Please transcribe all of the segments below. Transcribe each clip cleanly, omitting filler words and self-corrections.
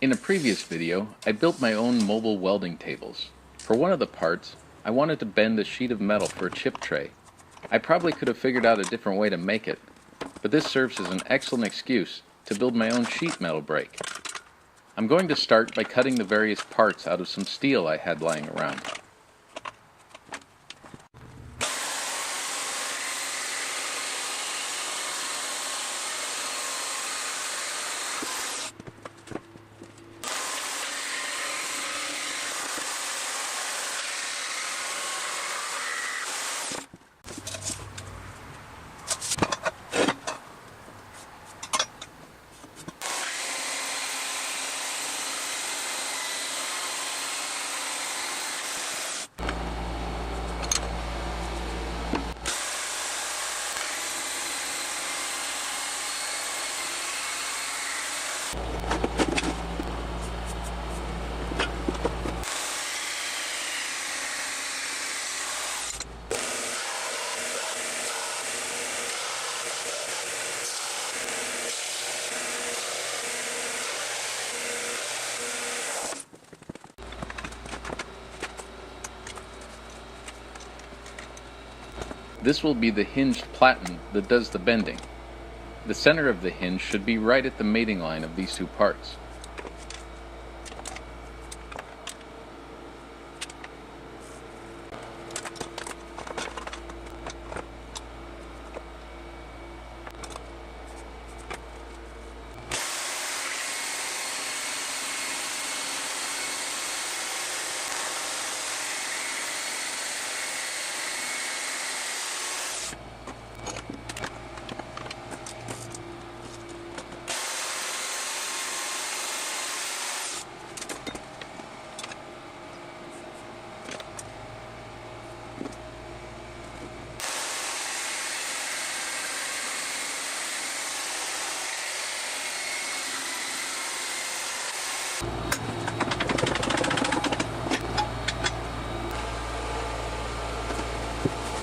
In a previous video, I built my own mobile welding tables. For one of the parts, I wanted to bend a sheet of metal for a chip tray. I probably could have figured out a different way to make it, but this serves as an excellent excuse to build my own sheet metal brake. I'm going to start by cutting the various parts out of some steel I had lying around. This will be the hinged platen that does the bending. The center of the hinge should be right at the mating line of these two parts.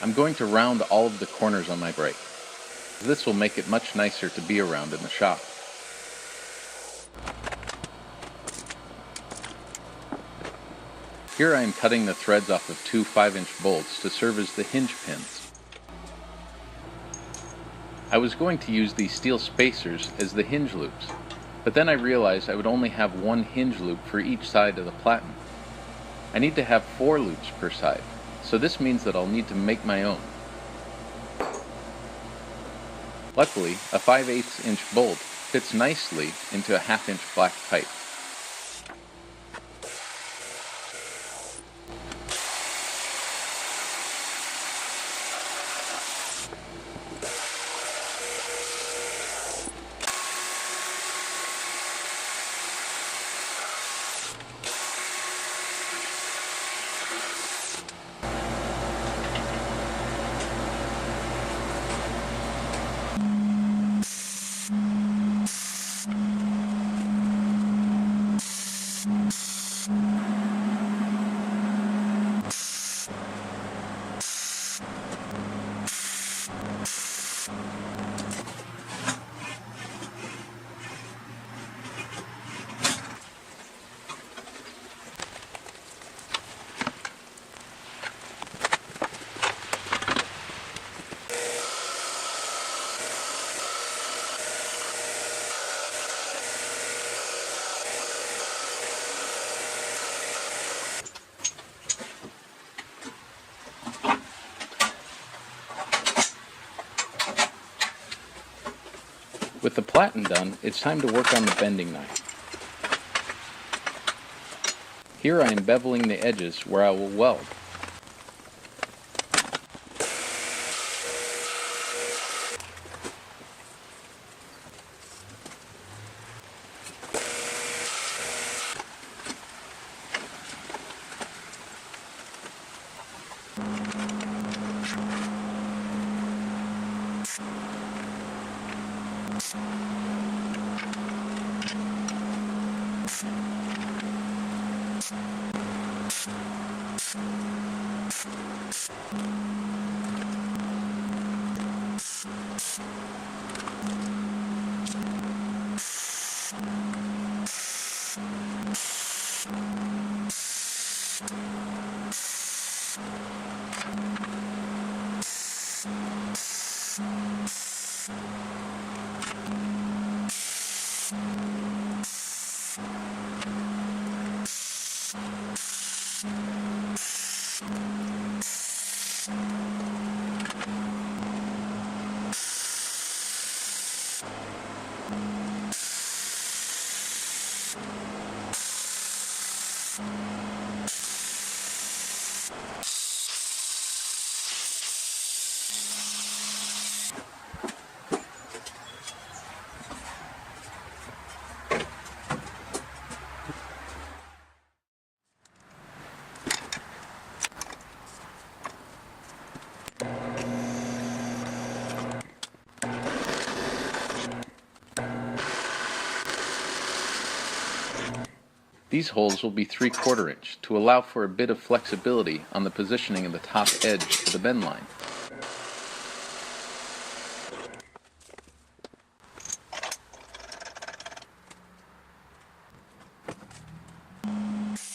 I'm going to round all of the corners on my brake. This will make it much nicer to be around in the shop. Here I am cutting the threads off of two 5-inch bolts to serve as the hinge pins. I was going to use these steel spacers as the hinge loops, but then I realized I would only have one hinge loop for each side of the platen. I need to have 4 loops per side, so this means that I'll need to make my own. Luckily, a 5/8 inch bolt fits nicely into a 1/2 inch black pipe. With the platen done, it's time to work on the bending knife. Here I am beveling the edges where I will weld. These holes will be 3/4 inch to allow for a bit of flexibility on the positioning of the top edge of the bend line.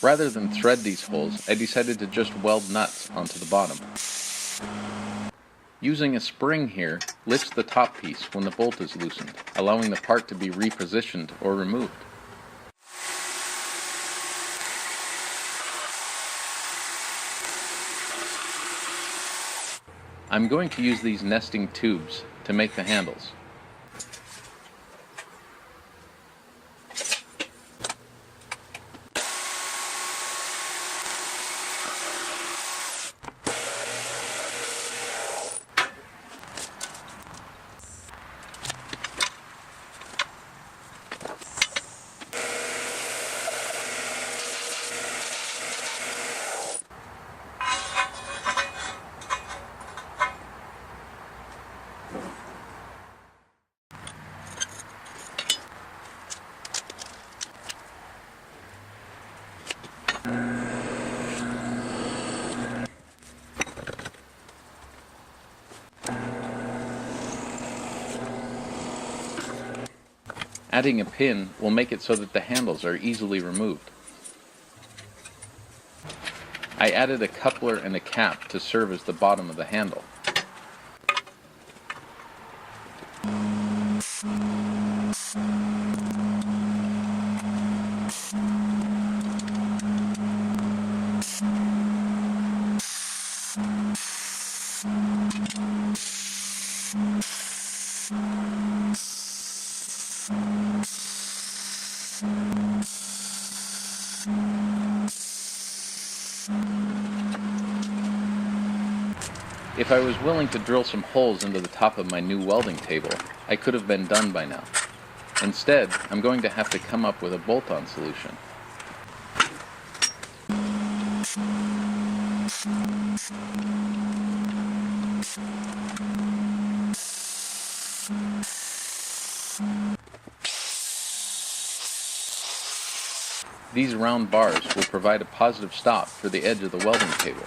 Rather than thread these holes, I decided to just weld nuts onto the bottom. Using a spring here lifts the top piece when the bolt is loosened, allowing the part to be repositioned or removed. I'm going to use these nesting tubes to make the handles. Adding a pin will make it so that the handles are easily removed. I added a coupler and a cap to serve as the bottom of the handle. If I was willing to drill some holes into the top of my new welding table, I could have been done by now. Instead, I'm going to have to come up with a bolt-on solution. These round bars will provide a positive stop for the edge of the welding table.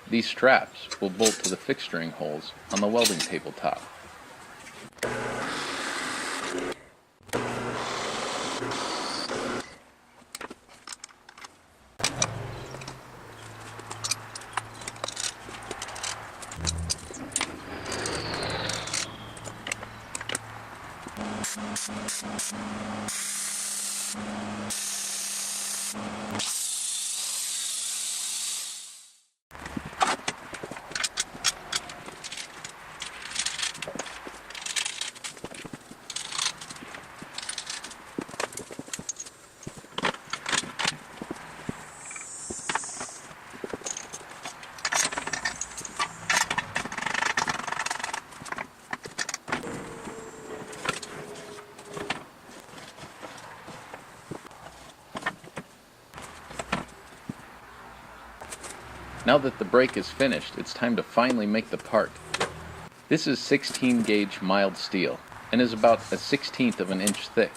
These straps will bolt to the fixturing holes on the welding table top. Now that the brake is finished, it's time to finally make the part. This is 16 gauge mild steel and is about a 1/16 of an inch thick.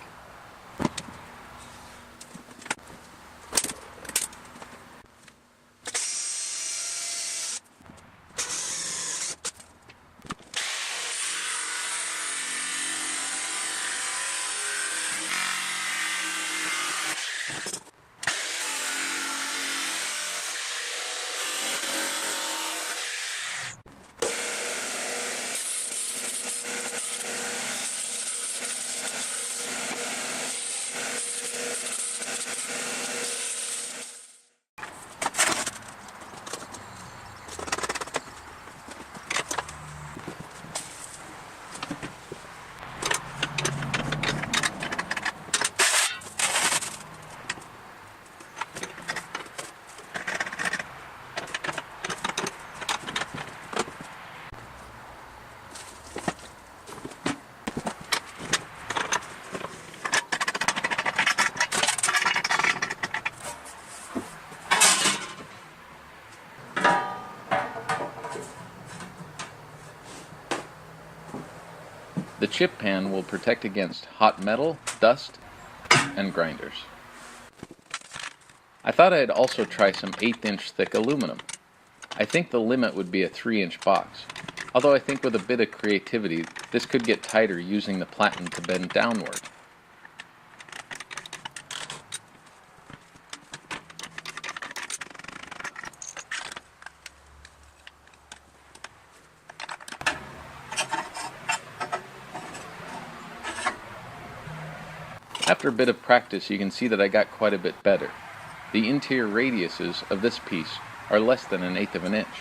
The chip pan will protect against hot metal, dust, and grinders. I thought I'd also try some 1/8 inch thick aluminum. I think the limit would be a 3-inch box, although I think with a bit of creativity this could get tighter using the platen to bend downward. After a bit of practice, you can see that I got quite a bit better. The interior radiuses of this piece are less than 1/8 of an inch.